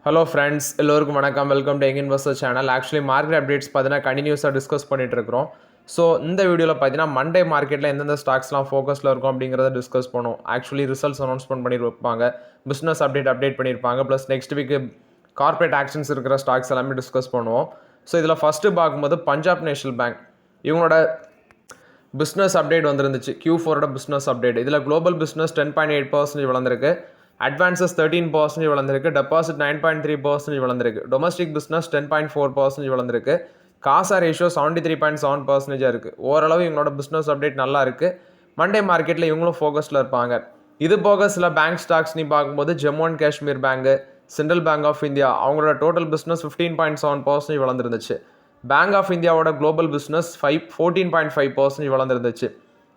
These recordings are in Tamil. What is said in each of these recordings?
ஹலோ ஃப்ரெண்ட்ஸ், எல்லோருக்கும் வணக்கம். Welcome to young investor channel. Actually market updates பார்த்தீங்கன்னா கண்டினியூஸாக டிஸ்கஸ் பண்ணிட்டு இருக்கிறோம். ஸோ இந்த வீடியோவில் பார்த்தீங்கன்னா மண்டே மார்க்கெட்டில் எந்தெந்த ஸ்டாக்ஸ்லாம் ஃபோக்கஸில் இருக்கும் அப்படிங்கிறத டிஸ்கஸ் பண்ணுவோம். ஆக்சுவலி ரிசல்ட்ஸ் அனௌன்ஸ்மெண்ட் பண்ணியிருப்பாங்க, பிஸ்னஸ் அப்டேட் பண்ணியிருப்பாங்க, plus next week corporate actions இருக்கிற ஸ்டாக்ஸ் எல்லாமே டிஸ்கஸ் பண்ணுவோம். ஸோ இதில் ஃபஸ்ட்டு பார்க்கும்போது பஞ்சாப் நேஷனல் பேங்க் இவங்களோட பிஸ்னஸ் அப்டேட் வந்துருந்துச்சு. Q4 business update. இதில் குளோபல் பிஸ்னஸ் 10.8% வளர்ந்துருக்கு, அட்வான்சஸ் 13% வளர்ந்துருக்கு, டெபாசிட் 9.3% வளர்ந்துருக்கு, டொமஸ்டிக் பிஸ்னஸ் 10.4% வளர்ந்துருக்கு, காசா ரேஷியோ 73.7% இருக்குது. ஓரளவு இவங்களோட பிஸ்னஸ் அப்டேட் நல்லா இருக்குது. மண்டே மார்க்கெட்டில் இவங்களும் ஃபோக்கஸில் இருப்பாங்க. இது போக சில பேங்க் ஸ்டாக்ஸ் நீ பார்க்கும்போது Jammu and Kashmir bank, central bank of India அவங்களோட டோட்டல் பிஸ்னஸ் 15.7% வளர்ந்துருந்துச்சு. பேங்க் ஆஃப் இந்தியாவோட குளோபல் பிஸ்னஸ் 14.5% வளர்ந்துருந்துச்சு.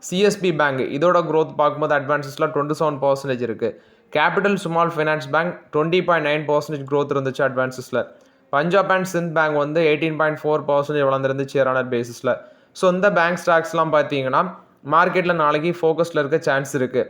சிஎஸ்பி பேங்க் இதோட க்ரோத் பார்க்கும்போது அட்வான்சஸில் 27% இருக்குது. Capital small finance bank 20.9% growth இருந்துச்சு அட்வான்சஸில். பஞ்சாப் அண்ட் சிந்த் பேங்க் வந்து 18.4% வளர்ந்துருந்துச்சு இயர் பேசிஸில். ஸோ இந்த பேங்க் ஸ்டாக்ஸ்லாம் பார்த்தீங்கன்னா மார்க்கெட்டில் நாளைக்கு ஃபோக்கஸில் இருக்க சான்ஸ் இருக்குது.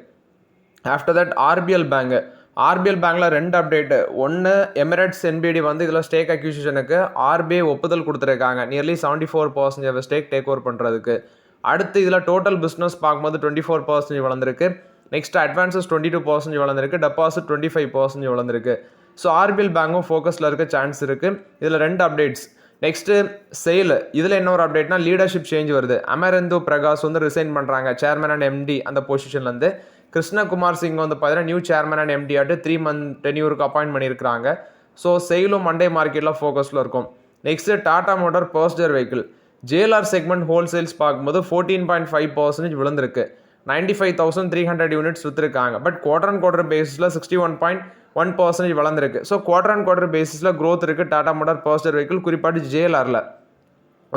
ஆஃப்டர் தட் ஆர்பிஎல் பேங்க்கில் ரெண்டு அப்டேட்டு. ஒன்று, எமிரேட்ஸ் என்பிடி வந்து இதில் ஸ்டேக் அக்யூசிஷனுக்கு ஆர்பிஐ ஒப்புதல் கொடுத்துருக்காங்க, நியர்லி 74% ஸ்டேக் டேக் ஓவர் பண்ணுறதுக்கு. அடுத்து இதில் டோட்டல் பிஸ்னஸ் பார்க்கும்போது 24% வளர்ந்துருக்கு. நெக்ஸ்ட் அட்வான்சஸ் 22% வளர்ந்துருக்கு, டெபாசிட் 25% வளர்ந்துருக்கு. ஸோ ஆர்பிஎல் பேங்க்கும் ஃபோக்கஸில் இருக்க சான்ஸ் இருக்குது. இதில் ரெண்டு அப்டேட்ஸ். Next sail. இதில் என்ன ஒரு அப்டேட்னா லீடர்ஷிப் சேஞ்ச் வருது. அமரேந்து பிரகாஷ் வந்து ரிசைன் பண்ணுறாங்க சேர்மன் அண்ட் எம்டி அந்த பொசிஷன்லேருந்து. கிருஷ்ணகுமார் சிங் வந்து பார்த்தீங்கன்னா நியூ சேர்மன் அண்ட் எம்டி ஆட்டு 3 month டென்யூருக்கு அப்பாயின்ட் பண்ணியிருக்காங்க. ஸோ செயிலும் மண்டே மார்க்கெட்டில் ஃபோக்கஸில் இருக்கும். Next Tata motor personal vehicle JLR segment wholesales பார்க்கும்போது 14.5% விழுந்திருக்கு. 95,300 யூனிட்ஸ் விற்றுருக்காங்க. பட் குவார்டர் பேசிஸில் 61.1% வளர்ந்துருக்கு. ஸோ குவார்டர் பேசிஸில் க்ரோத் இருக்குது டாடா மோட்டார் பர்சனல் வெஹிக்கிள், குறிப்பாட்டு ஜேஎல்ஆரில்.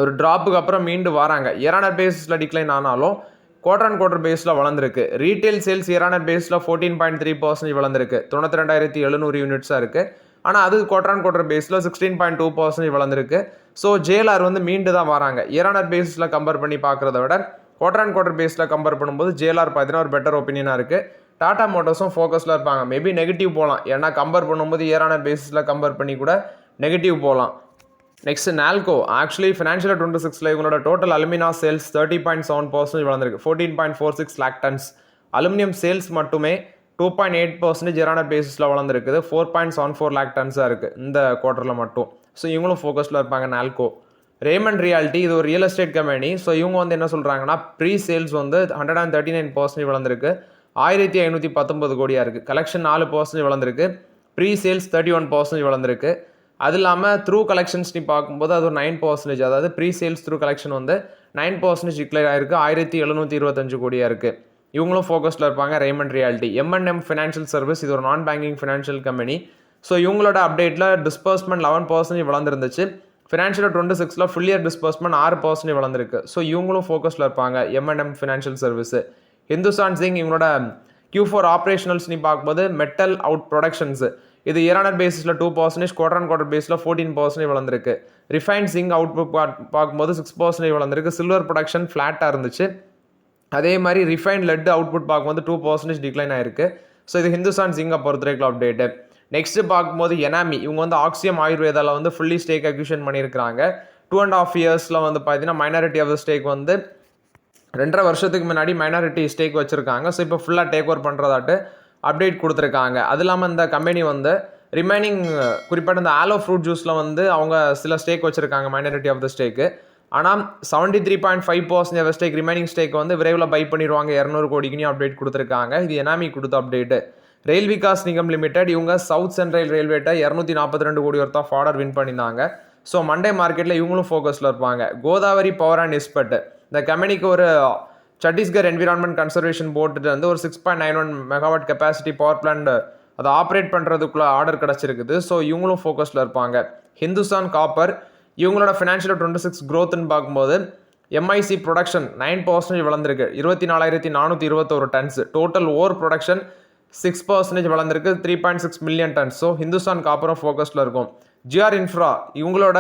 ஒரு ட்ராப்புக்கு அப்புறம் மீண்டு வராங்க. இயர் பேசிஸில் டிக்ளைன் ஆனாலும் குவார்டர் பேஸில் வளர்ந்துருக்கு. ரீட்டைல் சேல்ஸ் இயர் பேஸில் 14.3% வளர்ந்துருக்கு, 92,700 யூனிட்ஸாக இருக்குது. ஆனால் அது குவார்டர் பேஸில் 16.2% வளர்ந்துருக்கு. ஸோ ஜேஎல்ஆர் வந்து மீண்டு தான் வராங்க. இயர் பேஸில் கம்பேர் பண்ணி பார்க்குறத விட குவார்டர் பேஸில் கம்பேர் பண்ணும்போது ஜேஎல்ஆர் பார்த்தீங்கன்னா ஒரு பெட்டர் ஒப்பீனியனாக இருக்குது. டாடா மோட்டார்ஸும் ஃபோக்கஸில் இருப்பாங்க. மேபி நெகட்டிவ் போகலாம், ஏன்னா கம்பேர் பண்ணும்போது இயர் பேஸில் கம்பேர் பண்ணி கூட நெகட்டிவ் போகலாம். நெக்ஸ்ட் நால்கோ. ஆக்சுவலி ஃபினான்ஷியல் 26 இவங்களோட டோட்டல் அலுமினா சேல்ஸ் 30.7% வளர்ந்துருக்கு, 14.46 lakh tons. அலுமினியம் சேல்ஸ் மட்டுமே 2.8% இயர் பேசிஸில் வளர்ந்துருக்குது, 4.74 lakh tons இருக்குது இந்த குவார்ட்டரில் மட்டும். ஸோ இவங்களும் ஃபோக்கஸில் இருப்பாங்க நால்கோ. ரேமண்ட் ரியாலிட்டி இது ஒரு ரியல் எஸ்டேட் கம்பெனி. ஸோ இவங்க வந்து என்ன சொல்கிறாங்கன்னா ப்ரீ சேல்ஸ் வந்து 139% வளர்ந்துருக்கு, 1519 கோடியாக இருக்குது. கலெக்ஷன் 4% வளர்ந்துருக்கு, ப்ரீ சேல்ஸ் 31% வளர்ந்துருக்கு. அது இல்லாமல் த்ரூ கலெக்ஷன்ஸ் நீ பார்க்கும்போது அது ஒரு 9%, அதாவது ப்ரீ சேல்ஸ் த்ரூ கலெக்ஷன் வந்து 9% டிக்ளேர் ஆயிருக்கு, 1725 கோடியாக இருக்குது. இவங்களும் ஃபோக்கஸில் இருப்பாங்க Raymond realty. M&M financial service இது ஒரு non banking financial company. So இவங்களோட அப்டேட்டில் டிஸ்பர்ஸ்மெண்ட் 11% வளர்ந்துருந்துச்சு. ஃபினான்ஷியல் 26 ஃபுல் இயர் டிஸ்பர்ஸ்மெண்ட் 6% வளர்ந்துருக்கு. ஸோ இவங்களும் ஃபோக்கஸில் இருப்பாங்க M&M financial service. Hindustan zinc இவங்களோட Q4 ஆப்ரேஷனல்ஸ் நீ பார்க்கும்போது மெட்டல் அவுட் ப்ரொடக்ஷன்ஸு இது இயர் பேசிஸில் 2%, குவார்டர் பேஸில் 14% வளர்ந்துருக்கு. ரிஃபைன் சிங்க் அவுட்புட் பார்க்கும்போது 6% வளர்ந்துருக்கு. சில்வர் ப்ரொடக்ஷன் ஃப்ளாட்டாக இருந்துச்சு. அதே மாதிரி ரிஃபைன் லெட் அவுட்புட் பார்க்கும்போது 2% டிக்ளைன் ஆயிருக்கு. ஸோ இது ஹிந்துஸ்தான் ஜிங்கை பொறுத்த வரைக்கும் அப்டேட்டு. நெக்ஸ்ட்டு பார்க்கும்போது எனாமி இவங்க வந்து ஆக்சியம் ஆயுர்வேதாவில் வந்து ஃபுல்லி ஸ்டேக் அக்யூஷன் பண்ணியிருக்கிறாங்க. 2.5 yearsல வந்து பார்த்தீங்கன்னா மைனாரிட்டி ஆஃப் த ஸ்டேக் வந்து 2.5 வருஷத்துக்கு முன்னாடி மைனாரிட்டி ஸ்டேக் வச்சுருக்காங்க. ஸோ இப்போ ஃபுல்லாக டேக் ஓவர் பண்ணுறதாட்டு அப்டேட் கொடுத்துருக்காங்க. அது இல்லாமல் இந்த கம்பெனி வந்து ரிமைனிங் குறிப்பிட்ட இந்த ஆலோ ஃப்ரூட் ஜூஸில் வந்து அவங்க சில ஸ்டேக் வச்சுருக்காங்க மைனாரிட்டி ஆஃப் த ஸ்டேக்கு. ஆனால் 73.5% ஸ்டேக் ரிமைனிங் ஸ்டேக் வந்து விரைவில் பை பண்ணிடுவாங்க 200 கோடிக்குன்னு அப்டேட் கொடுத்துருக்காங்க. இது எனாமி கொடுத்த update. Rail Vikas Nigam limited இவங்க சவுத் சென்ட்ரல் ரயில்வேட்டை 242 கோடி ஒர்த் ஆஃப் ஆர்டர் வின் பண்ணியிருந்தாங்க. ஸோ மண்டே மார்க்கெட்டில் இவங்களும் ஃபோக்கஸில் இருப்பாங்க. கோதாவரி பவர் அண்ட் இஸ்பெட் இந்த கம்பெனிக்கு ஒரு சத்தீஸ்கர் என்விரான்மெண்ட் கன்சர்வேஷன் போர்ட்டு வந்து ஒரு 6.91 மெகாவாட் கெப்பாசிட்டி பவர் பிளான்ட் அதை ஆப்ரேட் பண்ணுறதுக்குள்ள ஆர்டர் கிடச்சிருக்குது. ஸோ இவங்களும் ஃபோக்கஸில் இருப்பாங்க. ஹிந்துஸ்தான் காப்பர் இவங்களோட ஃபினான்ஷியல் 26 க்ரோத்னு பார்க்கும்போது எம்ஐசி ப்ரொடக்ஷன் 9% வளர்ந்துருக்கு, 24,421 tons. டோட்டல் ஓர் ப்ரொடக்ஷன் 6% வளர்ந்துருக்கு, 3.6 million tons. ஸோ ஹிந்துஸ்தான் காப்பரும் ஃபோக்கஸில் இருக்கும். ஜிஆர் இன்ஃப்ரா இவங்களோட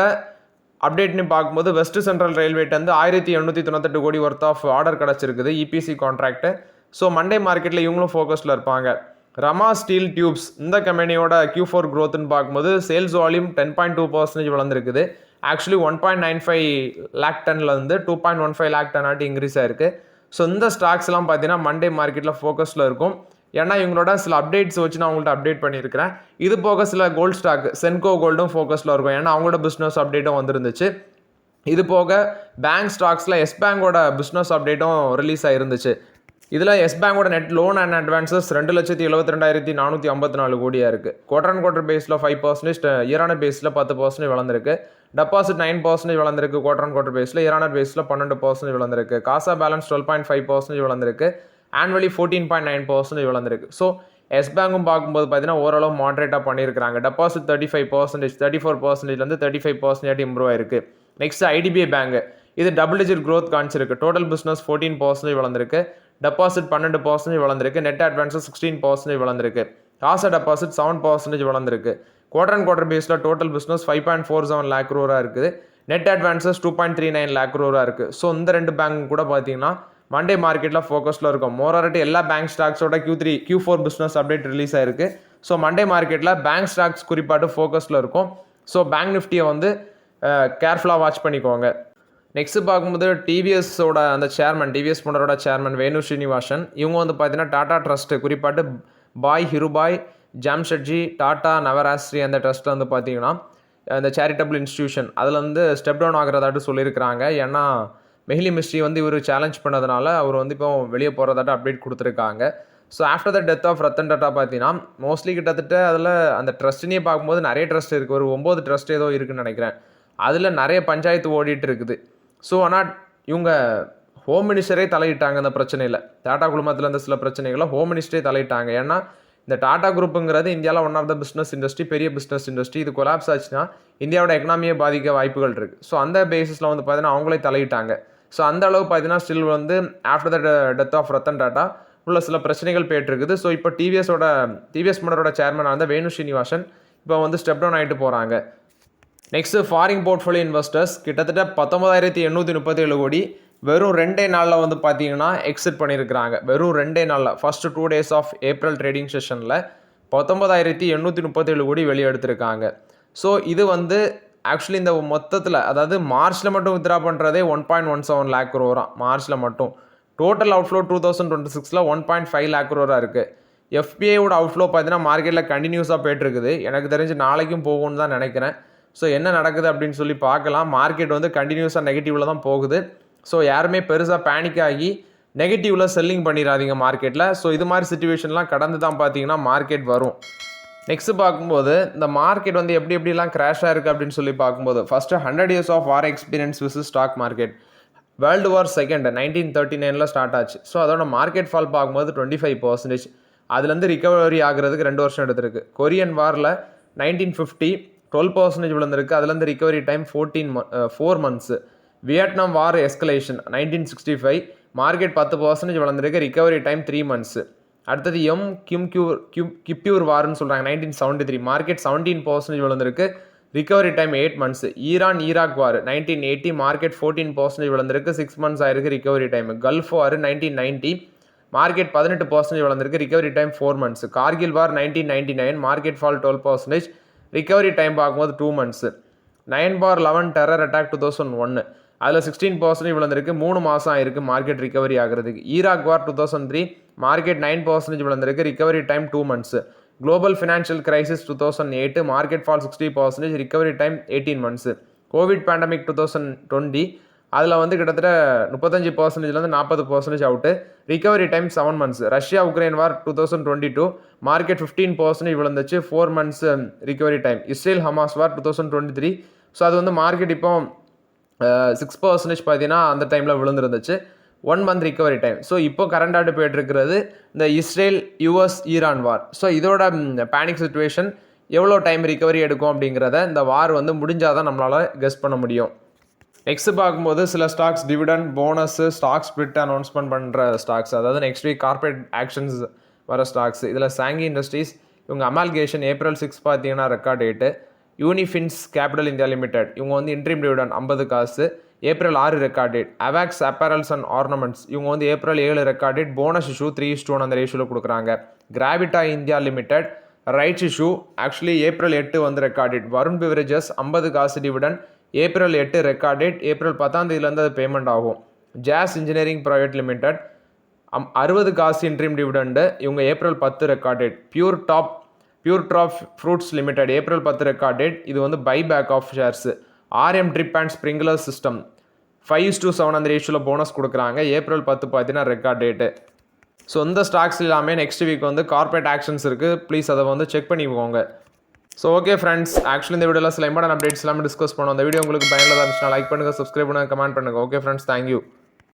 அப்டேட்னு பார்க்கும்போது வெஸ்ட் சென்ட்ரல் ரயில்வேட்டு வந்து 1898 கோடி ஒர்த் ஆஃப் ஆர்டர் கிடச்சிருக்குது இபிசி கான்ட்ராக்டு. ஸோ மண்டே மார்க்கெட்டில் இவங்களும் ஃபோக்கஸில் இருப்பாங்க. ரமா ஸ்டீல் டியூப்ஸ் இந்த கம்பெனியோட Q4 க்ரோத்னு பார்க்கும்போது சேல்ஸ் வால்யூம் 10.2% வளர்ந்துருக்குது. ஆக்சுவலி 1.95 லேக் டன்லேருந்து 2.15 லேக் டன் ஆட்டி இன்க்ரீஸ் ஆயிருக்கு. ஸோ இந்த ஸ்டாக்ஸ்லாம் பார்த்தீங்கன்னா மண்டே மார்க்கெட்டில் ஃபோக்கஸில் இருக்கும். ஏன்னா இவங்களோட சில அப்டேட்ஸ் வச்சு நான் உங்கள்கிட்ட அப்டேட் பண்ணியிருக்கிறேன். இது போக சில கோல்டு ஸ்டாக் சென்கோ கோல்டும் ஃபோக்கஸில் இருக்கும். ஏன்னா அவங்களோட பிஸ்னஸ் அப்டேட்டும் வந்துருந்துச்சு. இது போக பேங்க் ஸ்டாக்ஸில் எஸ் பேங்கோட பிஸ்னஸ் அப்டேட்டும் ரிலீஸ் ஆகிருந்துச்சு. இதில் எஸ் பேங்கோட நெட் லோன் அண்ட் அட்வான்சஸ் 2,72,454 கோடியாக இருக்குது. குவார்டர் அண்ட் குவார்டர் பேஸில் 5%, இயர் ஆனர் பேஸில் 10% வளர்ந்துருக்கு. டெபாசிட் 9% வளர்ந்துருக்கு குவார்டர் அண்ட் குவார்டர் பேஸில், இயர் ஆனர் பேஸில் 12% வளர்ந்துருக்கு. காசா பேலன்ஸ் 12.5% வளர்ந்துருக்கு. ஆனுவலி 14.9% வளர்ந்துருக்கு. ஸோ எஸ் பேங்கும் பார்க்கும்போது பார்த்தீங்கன்னா ஓரளவு மாட்ரேட்டாக பண்ணியிருக்காங்க. டெபாசிட் 35%, 34%லேருந்து 35% இம்ப்ரூவ் ஆயிருக்கு. நெக்ஸ்ட் ஐடிபிஐ பேங்க், இது டபுள் டிஜிட் க்ரோத் காமிச்சிருக்கு. டோட்டல் பிஸ்னஸ் 14% வளர்ந்துருக்கு. டெபாசிட் 12% வளர்ந்துருக்கு. நெட் அட்வான்ஸஸ் 16% வளர்ந்துருக்கு. காசா டெபாசிட் 7% வளர்ந்துருக்கு. குவார்டர் அண்ட் குவார்டர் பேஸில் டோட்டல் பிஸ்னஸ் 5.47 லேக் க்ரோராக இருக்குது. நெட் அட்வான்ஸஸ் 2.39 லேக் க்ரோராக இருக்குது. ஸோ இந்த ரெண்டு பேங்க் கூட பார்த்தீங்கன்னா மண்டே மார்க்கெட்டில் ஃபோக்கஸில் இருக்கும். மோராரட்டி எல்லா பேங்க் ஸ்டாக்ஸோட Q4 பிஸ்னஸ் அப்டேட் ரிலீஸ் ஆயிருக்கு. ஸோ மண்டே மார்க்கெட்டில் பேங்க் ஸ்டாக்ஸ் குறிப்பாட்டு ஃபோக்கஸில் இருக்கும். ஸோ பேங்க் நிஃப்டியை வந்து கேர்ஃபுல்லாக வாட்ச் பண்ணிக்கோங்க. நெக்ஸ்ட்டு பார்க்கும்போது டிவிஎஸோட அந்த சேர்மன், டிவிஎஸ் மோட்டரோட சேர்மன் வேணு ஸ்ரீனிவாசன், இவங்க வந்து பார்த்தீங்கன்னா டாடா ட்ரஸ்ட்டு குறிப்பாட்டு பாய் ஹிருபாய் ஜாம்ஷெட்ஜி டாடா நவராஸ்ரீ அந்த ட்ரஸ்ட்டில் வந்து பார்த்தீங்கன்னா இந்த சேரிட்டபிள் இன்ஸ்டியூஷன் அதில் வந்து ஸ்டெப் டவுன் ஆகிறதாட்டு சொல்லியிருக்கிறாங்க. ஏன்னா மெஹிலி மிஸ்ட்ரி வந்து இவர் சேலஞ்ச் பண்ணதுனால அவர் வந்து இப்போ வெளியே போகிறதாட்ட அப்டேட் கொடுத்துருக்காங்க. So after the death of Ratan Tata பார்த்தீங்கன்னா மோஸ்ட்லி கிட்டத்தட்ட அதில் அந்த ட்ரஸ்ட்னே பார்க்கும்போது நிறைய ட்ரஸ்ட் இருக்குது. ஒரு 9 ட்ரஸ்ட் ஏதோ இருக்குதுன்னு நினைக்கிறேன். அதில் நிறைய பஞ்சாயத்து ஓடிட்டு இருக்குது. ஸோ ஆனால் இவங்க ஹோம் மினிஸ்டரே தலையிட்டாங்க இந்த பிரச்சனையில். டாடா குழுமத்தில் இருந்த சில பிரச்சனைகளை ஹோம் மினிஸ்டரே தலையிட்டாங்க. ஏன்னா இந்த டாடா குரூப்புங்கிறது இந்தியாவில் one of the business industry, பெரிய பிஸ்னஸ் இண்டஸ்ட்ரி. இது கொலாப்ஸ் ஆச்சுன்னா இந்தியாவோட எக்கனாமியை பாதிக்க வாய்ப்புகள் இருக்குது. ஸோ அந்த பேசிஸில் வந்து பார்த்தீங்கன்னா அவங்களே தலையிட்டாங்க. ஸோ அந்த அளவு பார்த்தீங்கன்னா ஸ்டில் வந்து after the death of Ratan Tata உள்ள சில பிரச்சனைகள் போயிட்டுருக்குது. ஸோ இப்போ டிவிஎஸ் மோட்டரோட சேர்மனாக இருந்த வேணு ஸ்ரீனிவாசன் இப்போ வந்து ஸ்டெப் டவுன் ஆகிட்டு போகிறாங்க. நெக்ஸ்ட்டு ஃபாரின் போர்ட்ஃபோலியோ இன்வெஸ்டர்ஸ் கிட்டத்தட்ட 19,837 கோடி வெறும் 2 நாளில் வந்து பார்த்தீங்கன்னா எக்ஸிட் பண்ணியிருக்கிறாங்க. வெறும் 2 நாளில் first 2 days of April trading செஷனில் 19,837 கோடி வெளியே எடுத்திருக்காங்க. ஸோ இது வந்து ஆக்சுவலி இந்த மொத்தத்தில் அதாவது மார்ச்சில் மட்டும் வித்ரா பண்ணுறதே 1.17 லேக் க்ரோராக மார்ச்சில் மட்டும். டோட்டல் அவுட்ஃப்ளோ 2026 1.5 லேக் க்ரோராக இருக்குது. எஃபிஐயோட அவுட்ஃப்ளோ பார்த்தீங்கன்னா மார்க்கெட்டில் கண்டினியூஸாக போய்ட்டுருக்குது. எனக்கு தெரிஞ்சு நாளைக்கும் போகும்னு தான் நினைக்கிறேன். ஸோ என்ன நடக்குது அப்படின்னு சொல்லி பார்க்கலாம். மார்க்கெட் வந்து கண்டினியூஸாக நெகட்டிவில் தான் போகுது. ஸோ யாருமே பெருசாக பேனிக் ஆகி நெகட்டிவில் செல்லிங் பண்ணிடாதீங்க மார்க்கெட்டில். ஸோ இது மாதிரி சிச்சுவேஷன்லாம் கடந்து தான் பார்த்தீங்கன்னா மார்க்கெட் வரும். நெக்ஸ்ட்டு பார்க்கும்போது இந்த மார்க்கெட் வந்து எப்படிலாம் கிராஷ் ஆயிருக்கு அப்படின்னு சொல்லி பார்க்கும்போது first 100 years of war experience wish stock market. World war second 1939 start ஆச்சு. ஸோ அதோட மார்க்கெட் ஃபால் பார்க்கும்போது 25%. அதுலேருந்து ரிகவரி ஆகிறதுக்கு 2 வருஷம் எடுத்திருக்கு. கொரியன் வாரில் 1950 12% விழுந்திருக்கு. அதுலேருந்து ரிகவரி டைம் 4 months. வியட்நாம் வார் எஸ்கலேஷன் 1965 மார்க்கெட் 10% வளர்ந்துருக்கு. Recovery time 3 months. அடுத்தது கிப்யூர் வார்னு சொல்கிறாங்க 1973 மார்க்கெட் 17% வளர்ந்துருக்கு. Recovery time 8 months. ஈராக் வார் 1980 மார்க்கெட் 14% வளர்ந்துருக்கு. 6 months ஆயிருக்கு ரிகவரி டைம். கல்ஃப் வார் 1990 மார்க்கெட் 18% வளர்ந்துருக்கு. Recovery time 4 months. கார்கில் வார் 1999 மார்க்கெட் ஃபால் 12%. ரிகவரி டைம் பார்க்கும்போது 2 months. 9/11 டெரர் அட்டாக் 2001 அதில் 16% விழுந்திருக்கு. 3 மாதம் ஆயிருக்கு மார்க்கெட் ரிகவரி ஆகிறதுக்கு. ஈராக் வார் 2003 மார்க்கெட் 9% விழுந்திருக்கு. Recovery time 2 months. Global financial crisis 2008 market fall 60%. Recovery time 18 months. Covid pandemic 2020 அதில் வந்து கிட்டத்தட்ட 35%லேருந்து 40% out. Recovery time 7 months. Russia Ukraine war 2022 market 15% விழுந்துச்சு. 4 months recovery time. Israel Hamas war 2023 so அது வந்து மார்க்கெட் இப்போ 6% பார்த்தீங்கன்னா அந்த டைமில் விழுந்துருந்துச்சு. 1 month ரிகவரி டைம். ஸோ இப்போ கரண்டாட்டு போய்ட்டுருக்கிறது இந்த இஸ்ரேல் US ஈரான் வார். ஸோ இதோட பேனிக் சுச்சுவேஷன் எவ்வளோ டைம் ரிகவரி எடுக்கும் அப்படிங்கிறத இந்த வார் வந்து முடிஞ்சால் தான் நம்மளால் கெஸ் பண்ண முடியும். நெக்ஸ்ட் பார்க்கும்போது சில stocks dividend bonus stock split announcement பண்ணுற ஸ்டாக்ஸ், அதாவது நெக்ஸ்ட் வீக் கார்பரேட் ஆக்ஷன்ஸ் வர ஸ்டாக்ஸ். இதில் சாங்கி இண்டஸ்ட்ரீஸ் இவங்க அமால்கேஷன் April 6 பார்த்தீங்கன்னா record date. Unifinz Capital India Limited இவங்க வந்து இன்ட்ரீம் டிவிடெண்ட் 50 காசு. April 6 record date. Avax apparels and ornaments இவங்க வந்து April 7 record date. Bonus issue 3:1 அந்த ரேஷியோவில் கொடுக்குறாங்க. Gravita India Limited rights issue actually April 8 வந்து ரெக்கார்ட் டேட். வருண் பிவரேஜஸ் 50 காசு dividend April 8 record date. April 10 அது பேமெண்ட் ஆகும். ஜாஸ் இன்ஜினியரிங் பிரைவேட் லிமிடெட் 60 காசு இன்ட்ரீம் டிவிடெண்டு இவங்க April 10 record date. Pure drop fruits limited April 10 record date. இது வந்து by back of shares. RM trip and sprinkler system 5:7 அந்த ரேஷியோவில் போனஸ் கொடுக்குறாங்க. ஏப்ரல் 10 பார்த்தீங்கன்னா ரெக்கார்ட் டேட்டு. ஸோ இந்த ஸ்டாக்ஸ் எல்லாமே நெக்ஸ்ட் வீக் வந்து கார்பரேட் ஆக்ஷன்ஸ் இருக்குது. ப்ளீஸ் அதை வந்து செக் பண்ணிக்கோங்க. ஸோ ஓகே ஃப்ரெண்ட்ஸ், ஆக்சுவலி இந்த வீடியோவில் சில இம்பார்ட்டன்ட் அப்டேட்ஸ் எல்லாமே டிஸ்கஸ் பண்ணோம். அந்த வீடியோ உங்களுக்கு பயனுள்ளதாக இருந்துச்சுன்னா லைக் பண்ணுங்கள், சப்ஸ்கிரைப் பண்ணுங்கள், கமெண்ட் பண்ணுங்கள். Okay friends, thank you.